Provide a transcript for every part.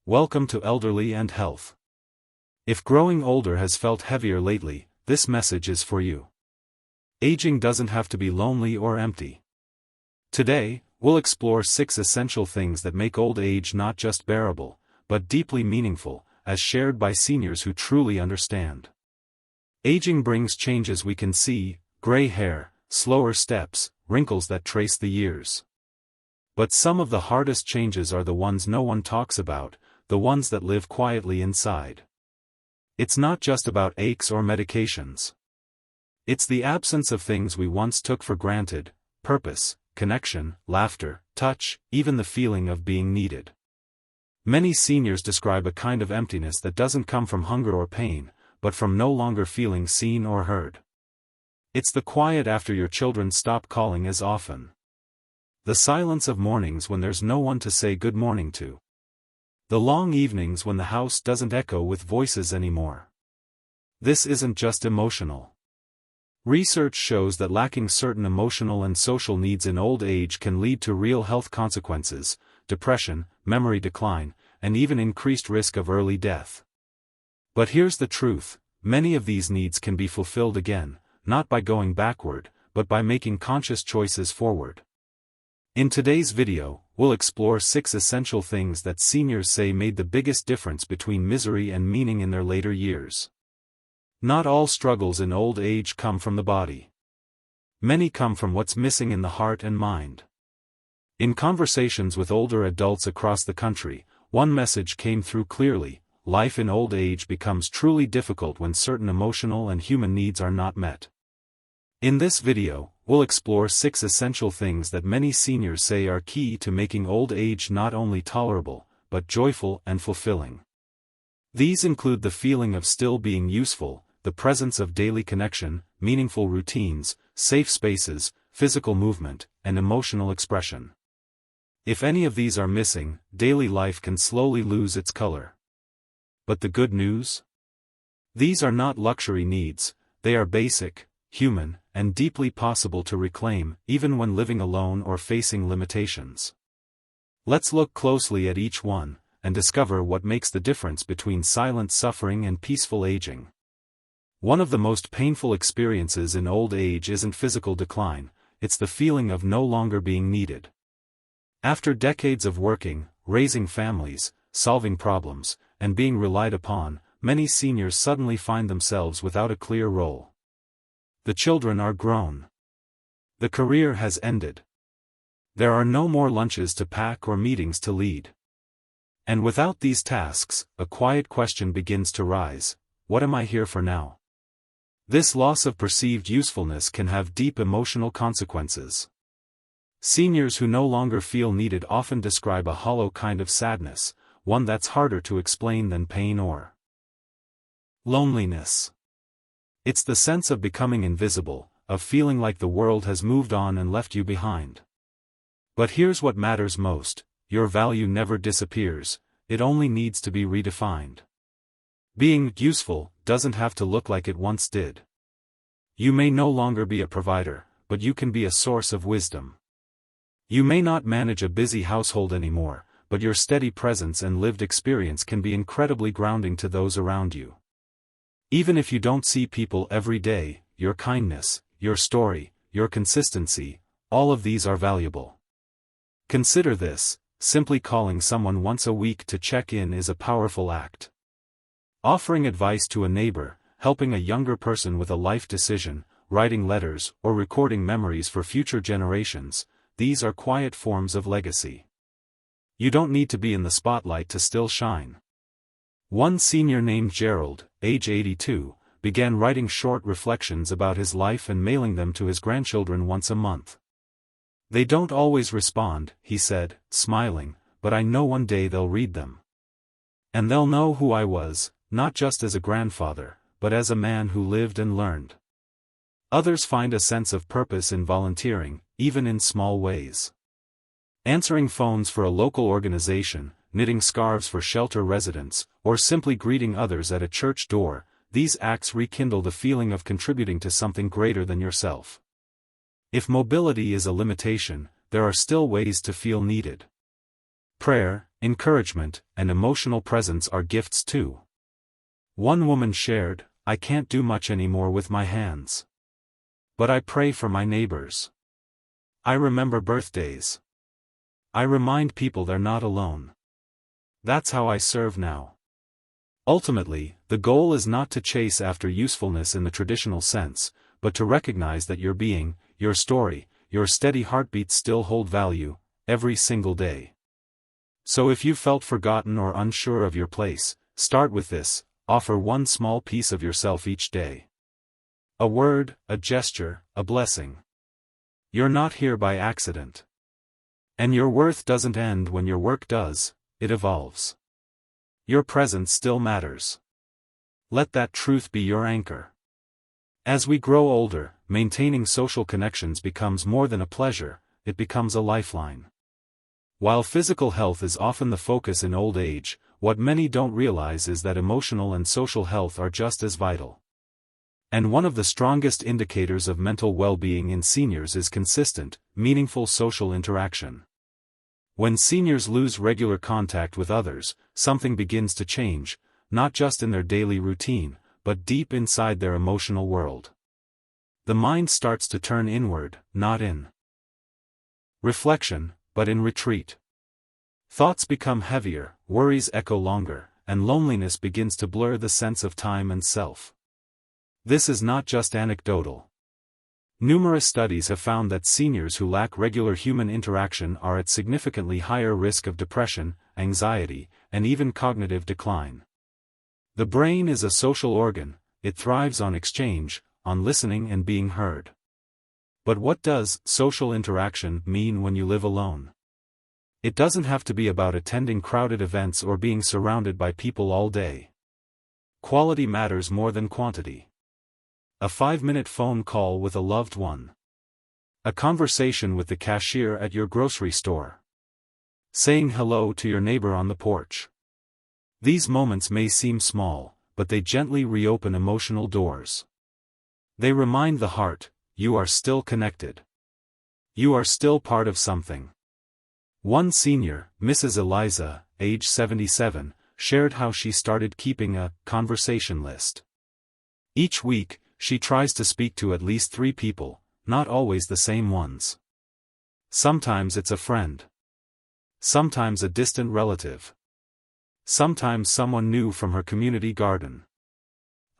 Welcome to Elderly and Health. If growing older has felt heavier lately, this message is for you. Aging doesn't have to be lonely or empty. Today, we'll explore 6 essential things that make old age not just bearable, but deeply meaningful, as shared by seniors who truly understand. Aging brings changes we can see: gray hair, slower steps, wrinkles that trace the years. But some of the hardest changes are the ones no one talks about, the ones that live quietly inside. It's not just about aches or medications. It's the absence of things we once took for granted: purpose, connection, laughter, touch, even the feeling of being needed. Many seniors describe a kind of emptiness that doesn't come from hunger or pain, but from no longer feeling seen or heard. It's the quiet after your children stop calling as often. The silence of mornings when there's no one to say good morning to. The long evenings when the house doesn't echo with voices anymore. This isn't just emotional. Research shows that lacking certain emotional and social needs in old age can lead to real health consequences: depression, memory decline, and even increased risk of early death. But here's the truth: many of these needs can be fulfilled again, not by going backward, but by making conscious choices forward. In today's video, we'll explore 6 essential things that seniors say made the biggest difference between misery and meaning in their later years. Not all struggles in old age come from the body. Many come from what's missing in the heart and mind. In conversations with older adults across the country, one message came through clearly: life in old age becomes truly difficult when certain emotional and human needs are not met. In this video, we'll explore 6 essential things that many seniors say are key to making old age not only tolerable, but joyful and fulfilling. These include the feeling of still being useful, the presence of daily connection, meaningful routines, safe spaces, physical movement, and emotional expression. If any of these are missing, daily life can slowly lose its color. But the good news? These are not luxury needs, they are basic, human, and deeply possible to reclaim, even when living alone or facing limitations. Let's look closely at each one, and discover what makes the difference between silent suffering and peaceful aging. One of the most painful experiences in old age isn't physical decline, it's the feeling of no longer being needed. After decades of working, raising families, solving problems, and being relied upon, many seniors suddenly find themselves without a clear role. The children are grown. The career has ended. There are no more lunches to pack or meetings to lead. And without these tasks, a quiet question begins to rise: what am I here for now? This loss of perceived usefulness can have deep emotional consequences. Seniors who no longer feel needed often describe a hollow kind of sadness, one that's harder to explain than pain or loneliness. It's the sense of becoming invisible, of feeling like the world has moved on and left you behind. But here's what matters most: your value never disappears, it only needs to be redefined. Being useful doesn't have to look like it once did. You may no longer be a provider, but you can be a source of wisdom. You may not manage a busy household anymore, but your steady presence and lived experience can be incredibly grounding to those around you. Even if you don't see people every day, your kindness, your story, your consistency, all of these are valuable. Consider this: simply calling someone once a week to check in is a powerful act. Offering advice to a neighbor, helping a younger person with a life decision, writing letters, or recording memories for future generations, these are quiet forms of legacy. You don't need to be in the spotlight to still shine. One senior named Gerald, age 82, began writing short reflections about his life and mailing them to his grandchildren once a month. "They don't always respond," he said, smiling, "but I know one day they'll read them. And they'll know who I was, not just as a grandfather, but as a man who lived and learned." Others find a sense of purpose in volunteering, even in small ways. Answering phones for a local organization, knitting scarves for shelter residents, or simply greeting others at a church door, these acts rekindle the feeling of contributing to something greater than yourself. If mobility is a limitation, there are still ways to feel needed. Prayer, encouragement, and emotional presence are gifts too. One woman shared, "I can't do much anymore with my hands. But I pray for my neighbors. I remember birthdays. I remind people they're not alone. That's how I serve now." Ultimately, the goal is not to chase after usefulness in the traditional sense, but to recognize that your being, your story, your steady heartbeats still hold value, every single day. So if you felt forgotten or unsure of your place, start with this: offer one small piece of yourself each day. A word, a gesture, a blessing. You're not here by accident. And your worth doesn't end when your work does, it evolves. Your presence still matters. Let that truth be your anchor. As we grow older, maintaining social connections becomes more than a pleasure, it becomes a lifeline. While physical health is often the focus in old age, what many don't realize is that emotional and social health are just as vital. And one of the strongest indicators of mental well-being in seniors is consistent, meaningful social interaction. When seniors lose regular contact with others, something begins to change, not just in their daily routine, but deep inside their emotional world. The mind starts to turn inward, not in reflection, but in retreat. Thoughts become heavier, worries echo longer, and loneliness begins to blur the sense of time and self. This is not just anecdotal. Numerous studies have found that seniors who lack regular human interaction are at significantly higher risk of depression, anxiety, and even cognitive decline. The brain is a social organ, it thrives on exchange, on listening and being heard. But what does social interaction mean when you live alone? It doesn't have to be about attending crowded events or being surrounded by people all day. Quality matters more than quantity. A 5-minute phone call with a loved one. A conversation with the cashier at your grocery store. Saying hello to your neighbor on the porch. These moments may seem small, but they gently reopen emotional doors. They remind the heart, you are still connected. You are still part of something. One senior, Mrs. Eliza, age 77, shared how she started keeping a conversation list. Each week, she tries to speak to at least 3 people, not always the same ones. Sometimes it's a friend. Sometimes a distant relative. Sometimes someone new from her community garden.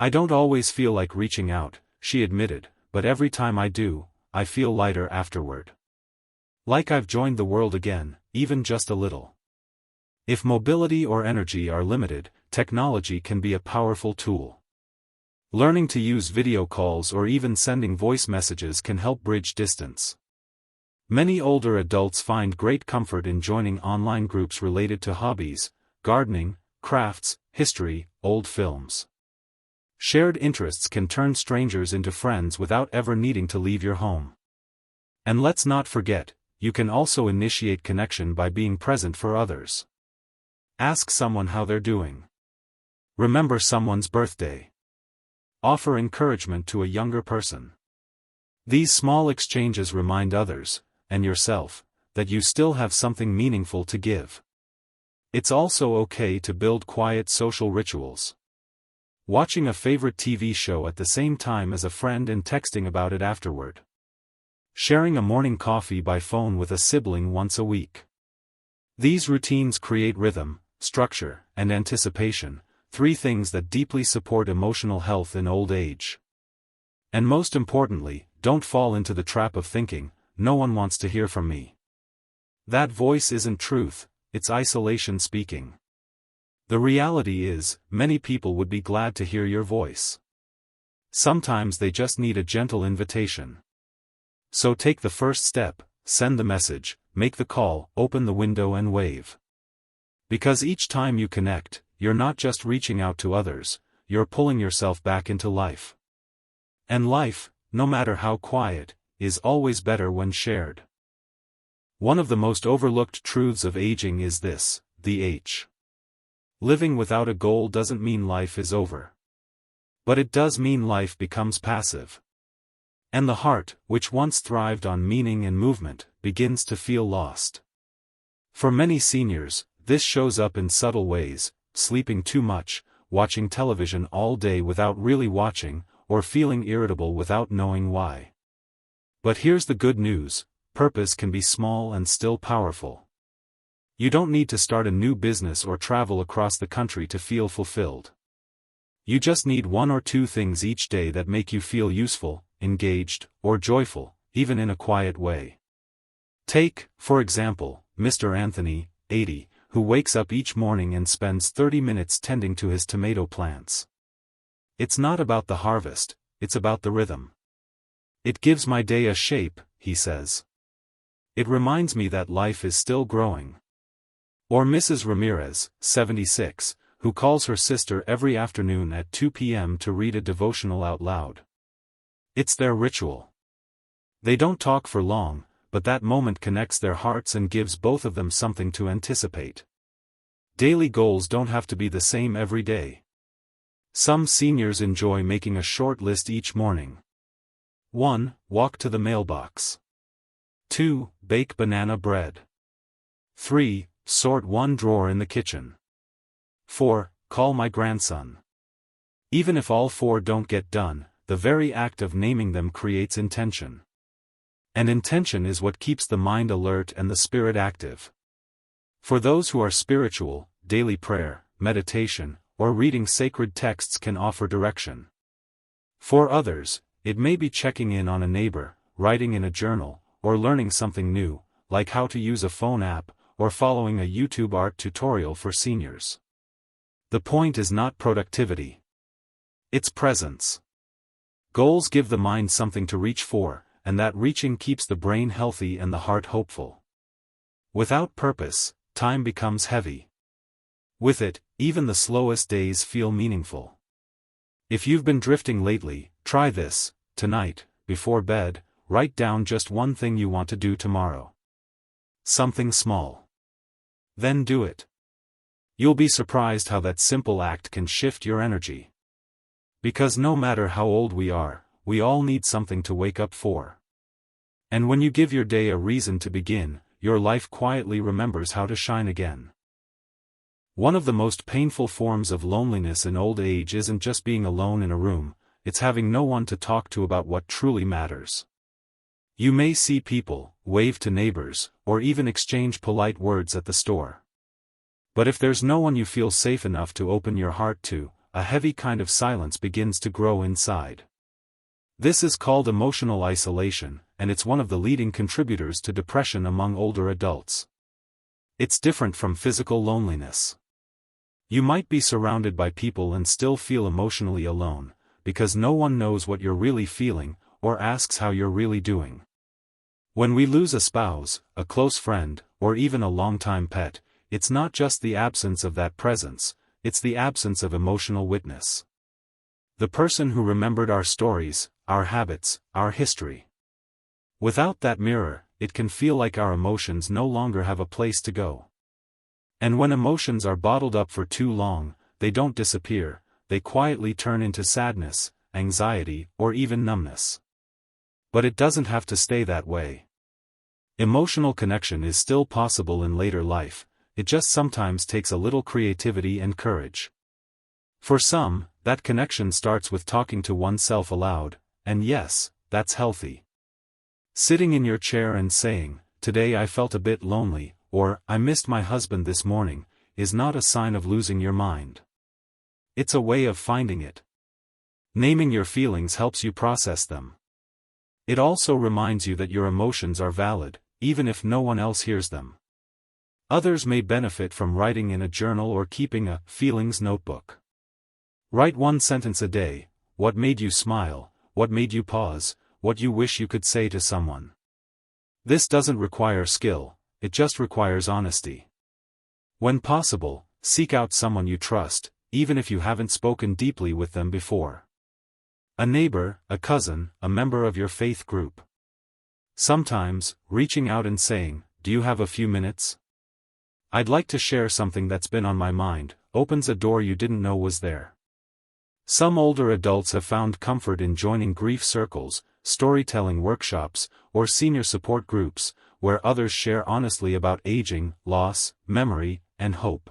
"I don't always feel like reaching out," she admitted, "but every time I do, I feel lighter afterward. Like I've joined the world again, even just a little." If mobility or energy are limited, technology can be a powerful tool. Learning to use video calls or even sending voice messages can help bridge distance. Many older adults find great comfort in joining online groups related to hobbies, gardening, crafts, history, old films. Shared interests can turn strangers into friends without ever needing to leave your home. And let's not forget, you can also initiate connection by being present for others. Ask someone how they're doing. Remember someone's birthday. Offer encouragement to a younger person. These small exchanges remind others, and yourself, that you still have something meaningful to give. It's also okay to build quiet social rituals. Watching a favorite TV show at the same time as a friend and texting about it afterward. Sharing a morning coffee by phone with a sibling once a week. These routines create rhythm, structure, and anticipation, 3 things that deeply support emotional health in old age. And most importantly, don't fall into the trap of thinking, "No one wants to hear from me." That voice isn't truth, it's isolation speaking. The reality is, many people would be glad to hear your voice. Sometimes they just need a gentle invitation. So take the first step, send the message, make the call, open the window and wave. Because each time you connect, you're not just reaching out to others, you're pulling yourself back into life. And life, no matter how quiet, is always better when shared. One of the most overlooked truths of aging is this: the H. Living without a goal doesn't mean life is over. But it does mean life becomes passive. And the heart, which once thrived on meaning and movement, begins to feel lost. For many seniors, This shows up in subtle ways: sleeping too much, watching television all day without really watching, or feeling irritable without knowing why. But here's the good news: purpose can be small and still powerful. You don't need to start a new business or travel across the country to feel fulfilled. You just need one or two things each day that make you feel useful, engaged, or joyful, even in a quiet way. Take, for example, Mr. Anthony, 80, who wakes up each morning and spends 30 minutes tending to his tomato plants. It's not about the harvest, it's about the rhythm. It gives my day a shape, he says. It reminds me that life is still growing. Or Mrs. Ramirez, 76, who calls her sister every afternoon at 2 p.m. to read a devotional out loud. It's their ritual. They don't talk for long, but that moment connects their hearts and gives both of them something to anticipate. Daily goals don't have to be the same every day. Some seniors enjoy making a short list each morning. 1. Walk to the mailbox. 2. Bake banana bread. 3. Sort one drawer in the kitchen. 4. Call my grandson. Even if all 4 don't get done, the very act of naming them creates intention. And intention is what keeps the mind alert and the spirit active. For those who are spiritual, daily prayer, meditation, or reading sacred texts can offer direction. For others, it may be checking in on a neighbor, writing in a journal, or learning something new, like how to use a phone app, or following a YouTube art tutorial for seniors. The point is not productivity. It's presence. Goals give the mind something to reach for, and that reaching keeps the brain healthy and the heart hopeful. Without purpose, time becomes heavy. With it, even the slowest days feel meaningful. If you've been drifting lately, try this: tonight, before bed, write down just one thing you want to do tomorrow. Something small. Then do it. You'll be surprised how that simple act can shift your energy. Because no matter how old we are, we all need something to wake up for. And when you give your day a reason to begin, your life quietly remembers how to shine again. One of the most painful forms of loneliness in old age isn't just being alone in a room, it's having no one to talk to about what truly matters. You may see people, wave to neighbors, or even exchange polite words at the store. But if there's no one you feel safe enough to open your heart to, a heavy kind of silence begins to grow inside. This is called emotional isolation, and it's one of the leading contributors to depression among older adults. It's different from physical loneliness. You might be surrounded by people and still feel emotionally alone, because no one knows what you're really feeling, or asks how you're really doing. When we lose a spouse, a close friend, or even a longtime pet, it's not just the absence of that presence, it's the absence of emotional witness. The person who remembered our stories, our habits, our history. Without that mirror, it can feel like our emotions no longer have a place to go. And when emotions are bottled up for too long, they don't disappear, they quietly turn into sadness, anxiety, or even numbness. But it doesn't have to stay that way. Emotional connection is still possible in later life, it just sometimes takes a little creativity and courage. For some, that connection starts with talking to oneself aloud, and yes, that's healthy. Sitting in your chair and saying, "Today I felt a bit lonely," or "I missed my husband this morning," is not a sign of losing your mind. It's a way of finding it. Naming your feelings helps you process them. It also reminds you that your emotions are valid, even if no one else hears them. Others may benefit from writing in a journal or keeping a feelings notebook. Write one sentence a day: what made you smile, what made you pause, what you wish you could say to someone. This doesn't require skill, it just requires honesty. When possible, seek out someone you trust, even if you haven't spoken deeply with them before. A neighbor, a cousin, a member of your faith group. Sometimes, reaching out and saying, "Do you have a few minutes? I'd like to share something that's been on my mind," opens a door you didn't know was there. Some older adults have found comfort in joining grief circles, storytelling workshops, or senior support groups, where others share honestly about aging, loss, memory, and hope.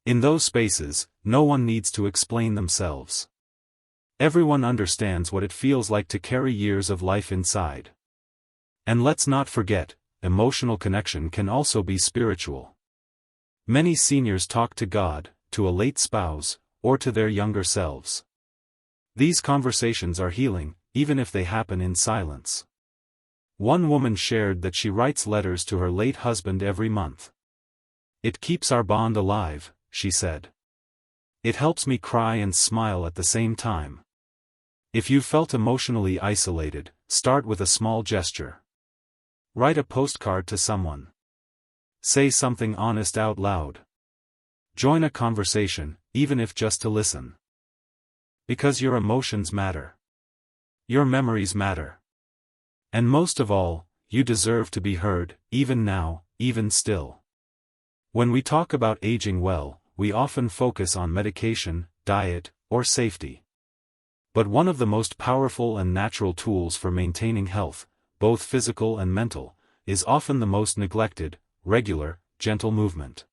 In those spaces, no one needs to explain themselves. Everyone understands what it feels like to carry years of life inside. And let's not forget, emotional connection can also be spiritual. Many seniors talk to God, to a late spouse, or to their younger selves. These conversations are healing, even if they happen in silence. One woman shared that she writes letters to her late husband every month. "It keeps our bond alive," she said. "It helps me cry and smile at the same time." If you felt emotionally isolated, start with a small gesture. Write a postcard to someone. Say something honest out loud. Join a conversation, even if just to listen. Because your emotions matter. Your memories matter. And most of all, you deserve to be heard, even now, even still. When we talk about aging well, we often focus on medication, diet, or safety. But one of the most powerful and natural tools for maintaining health, both physical and mental, is often the most neglected: regular, gentle movement.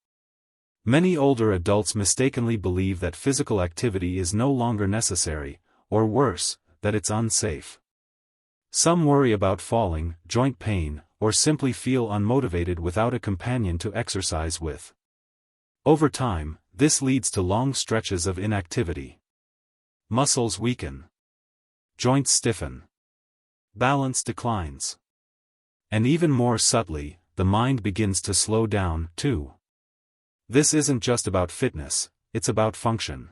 Many older adults mistakenly believe that physical activity is no longer necessary, or worse, that it's unsafe. Some worry about falling, joint pain, or simply feel unmotivated without a companion to exercise with. Over time, this leads to long stretches of inactivity. Muscles weaken. Joints stiffen. Balance declines. And even more subtly, the mind begins to slow down, too. This isn't just about fitness, it's about function.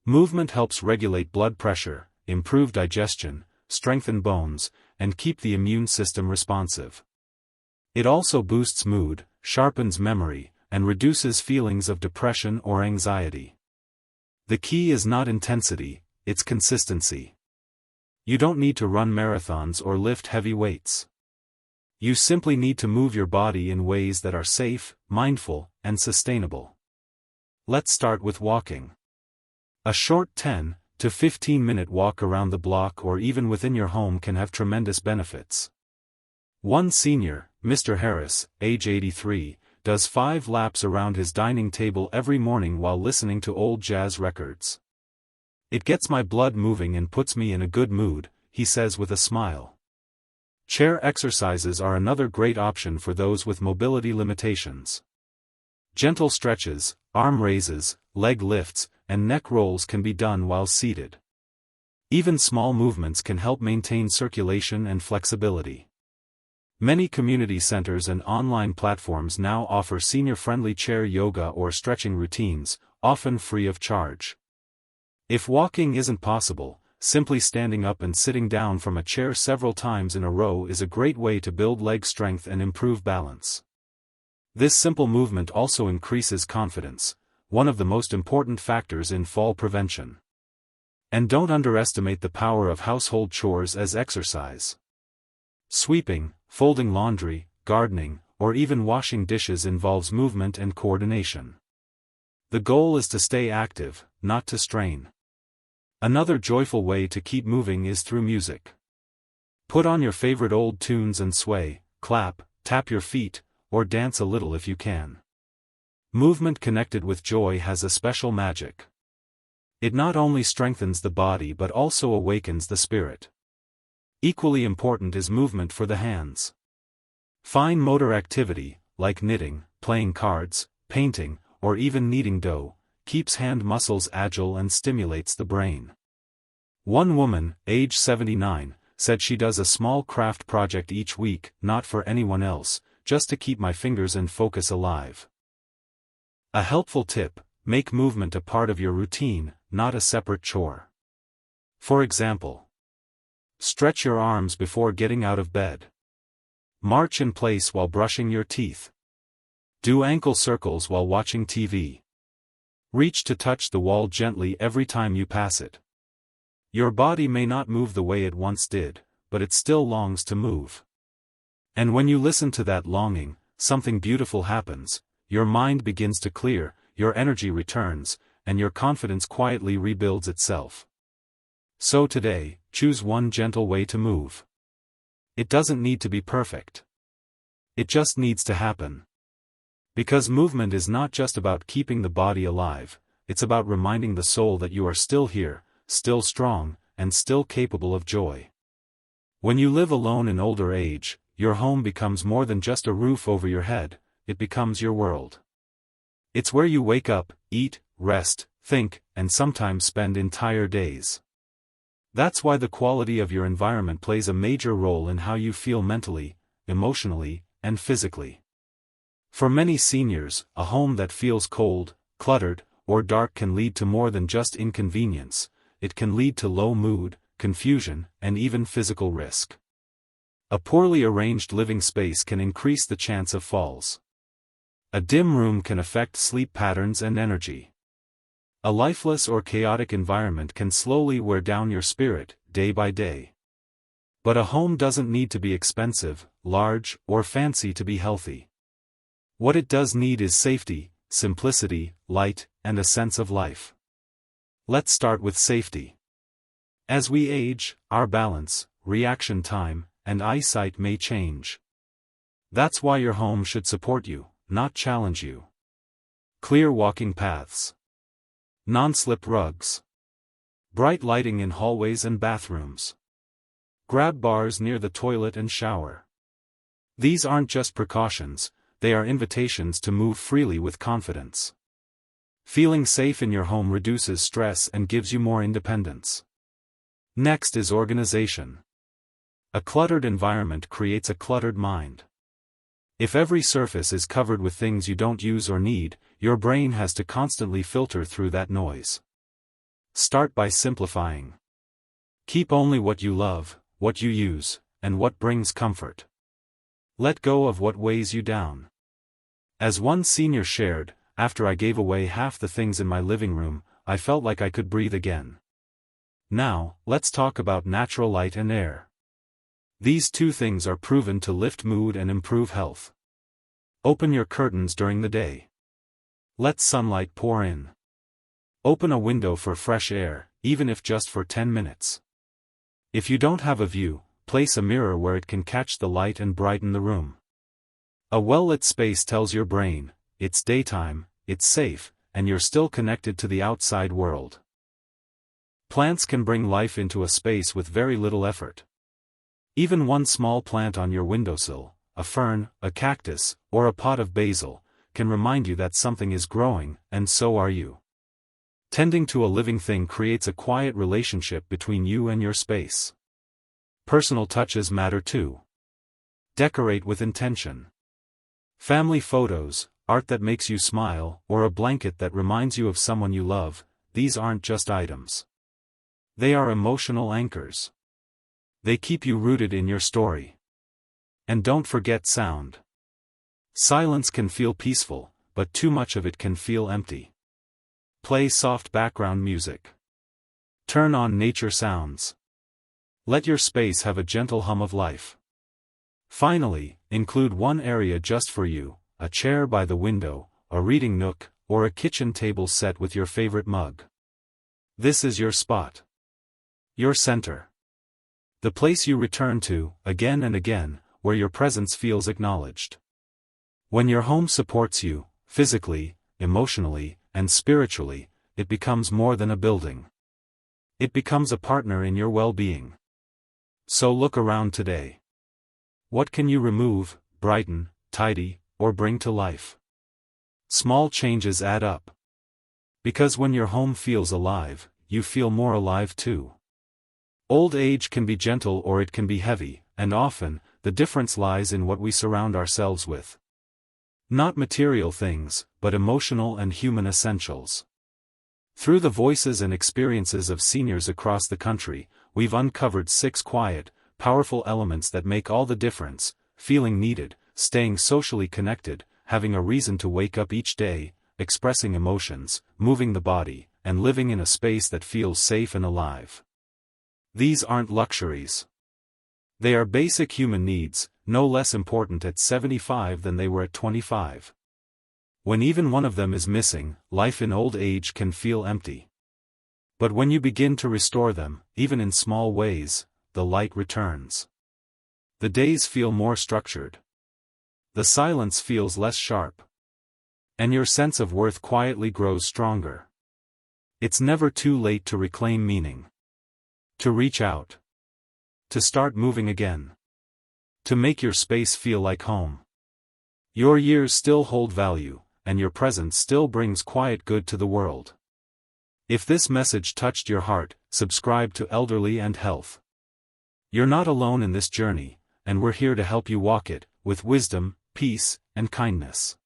Movement helps regulate blood pressure, improve digestion, strengthen bones, and keep the immune system responsive. It also boosts mood, sharpens memory, and reduces feelings of depression or anxiety. The key is not intensity, it's consistency. You don't need to run marathons or lift heavy weights. You simply need to move your body in ways that are safe, mindful, and sustainable. Let's start with walking. A short 10 to 15-minute walk around the block or even within your home can have tremendous benefits. One senior, Mr. Harris, age 83, does 5 laps around his dining table every morning while listening to old jazz records. "It gets my blood moving and puts me in a good mood," he says with a smile. Chair exercises are another great option for those with mobility limitations. Gentle stretches, arm raises, leg lifts, and neck rolls can be done while seated. Even small movements can help maintain circulation and flexibility. Many community centers and online platforms now offer senior-friendly chair yoga or stretching routines, often free of charge. If walking isn't possible, simply standing up and sitting down from a chair several times in a row is a great way to build leg strength and improve balance. This simple movement also increases confidence, one of the most important factors in fall prevention. And don't underestimate the power of household chores as exercise. Sweeping, folding laundry, gardening, or even washing dishes involves movement and coordination. The goal is to stay active, not to strain. Another joyful way to keep moving is through music. Put on your favorite old tunes and sway, clap, tap your feet, or dance a little if you can. Movement connected with joy has a special magic. It not only strengthens the body but also awakens the spirit. Equally important is movement for the hands. Fine motor activity, like knitting, playing cards, painting, or even kneading dough, keeps hand muscles agile and stimulates the brain. One woman, age 79, said she does a small craft project each week, not for anyone else, just to keep my fingers and focus alive. A helpful tip: make movement a part of your routine, not a separate chore. For example, stretch your arms before getting out of bed. March in place while brushing your teeth. Do ankle circles while watching TV. Reach to touch the wall gently every time you pass it. Your body may not move the way it once did, but it still longs to move. And when you listen to that longing, something beautiful happens. Your mind begins to clear, your energy returns, and your confidence quietly rebuilds itself. So today, choose one gentle way to move. It doesn't need to be perfect. It just needs to happen. Because movement is not just about keeping the body alive, it's about reminding the soul that you are still here, still strong, and still capable of joy. When you live alone in older age, your home becomes more than just a roof over your head, it becomes your world. It's where you wake up, eat, rest, think, and sometimes spend entire days. That's why the quality of your environment plays a major role in how you feel mentally, emotionally, and physically. For many seniors, a home that feels cold, cluttered, or dark can lead to more than just inconvenience. It can lead to low mood, confusion, and even physical risk. A poorly arranged living space can increase the chance of falls. A dim room can affect sleep patterns and energy. A lifeless or chaotic environment can slowly wear down your spirit, day by day. But a home doesn't need to be expensive, large, or fancy to be healthy. What it does need is safety, simplicity, light, and a sense of life. Let's start with safety. As we age, our balance, reaction time, and eyesight may change. That's why your home should support you, not challenge you. Clear walking paths. Non-slip rugs. Bright lighting in hallways and bathrooms. Grab bars near the toilet and shower. These aren't just precautions, they are invitations to move freely with confidence. Feeling safe in your home reduces stress and gives you more independence. Next is organization. A cluttered environment creates a cluttered mind. If every surface is covered with things you don't use or need, your brain has to constantly filter through that noise. Start by simplifying. Keep only what you love, what you use, and what brings comfort. Let go of what weighs you down. As one senior shared, after I gave away half the things in my living room, I felt like I could breathe again. Now, let's talk about natural light and air. These two things are proven to lift mood and improve health. Open your curtains during the day. Let sunlight pour in. Open a window for fresh air, even if just for 10 minutes. If you don't have a view, place a mirror where it can catch the light and brighten the room. A well-lit space tells your brain, it's daytime, it's safe, and you're still connected to the outside world. Plants can bring life into a space with very little effort. Even one small plant on your windowsill, a fern, a cactus, or a pot of basil, can remind you that something is growing, and so are you. Tending to a living thing creates a quiet relationship between you and your space. Personal touches matter too. Decorate with intention. Family photos, art that makes you smile, or a blanket that reminds you of someone you love, these aren't just items. They are emotional anchors. They keep you rooted in your story. And don't forget sound. Silence can feel peaceful, but too much of it can feel empty. Play soft background music. Turn on nature sounds. Let your space have a gentle hum of life. Finally, include one area just for you, a chair by the window, a reading nook, or a kitchen table set with your favorite mug. This is your spot. Your center. The place you return to, again and again, where your presence feels acknowledged. When your home supports you, physically, emotionally, and spiritually, it becomes more than a building. It becomes a partner in your well-being. So look around today. What can you remove, brighten, tidy, or bring to life? Small changes add up. Because when your home feels alive, you feel more alive too. Old age can be gentle or it can be heavy, and often, the difference lies in what we surround ourselves with. Not material things, but emotional and human essentials. Through the voices and experiences of seniors across the country, we've uncovered 6 quiet, powerful elements that make all the difference: feeling needed, staying socially connected, having a reason to wake up each day, expressing emotions, moving the body, and living in a space that feels safe and alive. These aren't luxuries. They are basic human needs, no less important at 75 than they were at 25. When even one of them is missing, life in old age can feel empty. But when you begin to restore them, even in small ways, the light returns. The days feel more structured. The silence feels less sharp. And your sense of worth quietly grows stronger. It's never too late to reclaim meaning. To reach out. To start moving again. To make your space feel like home. Your years still hold value, and your presence still brings quiet good to the world. If this message touched your heart, subscribe to Elderly and Health. You're not alone in this journey, and we're here to help you walk it, with wisdom, peace, and kindness.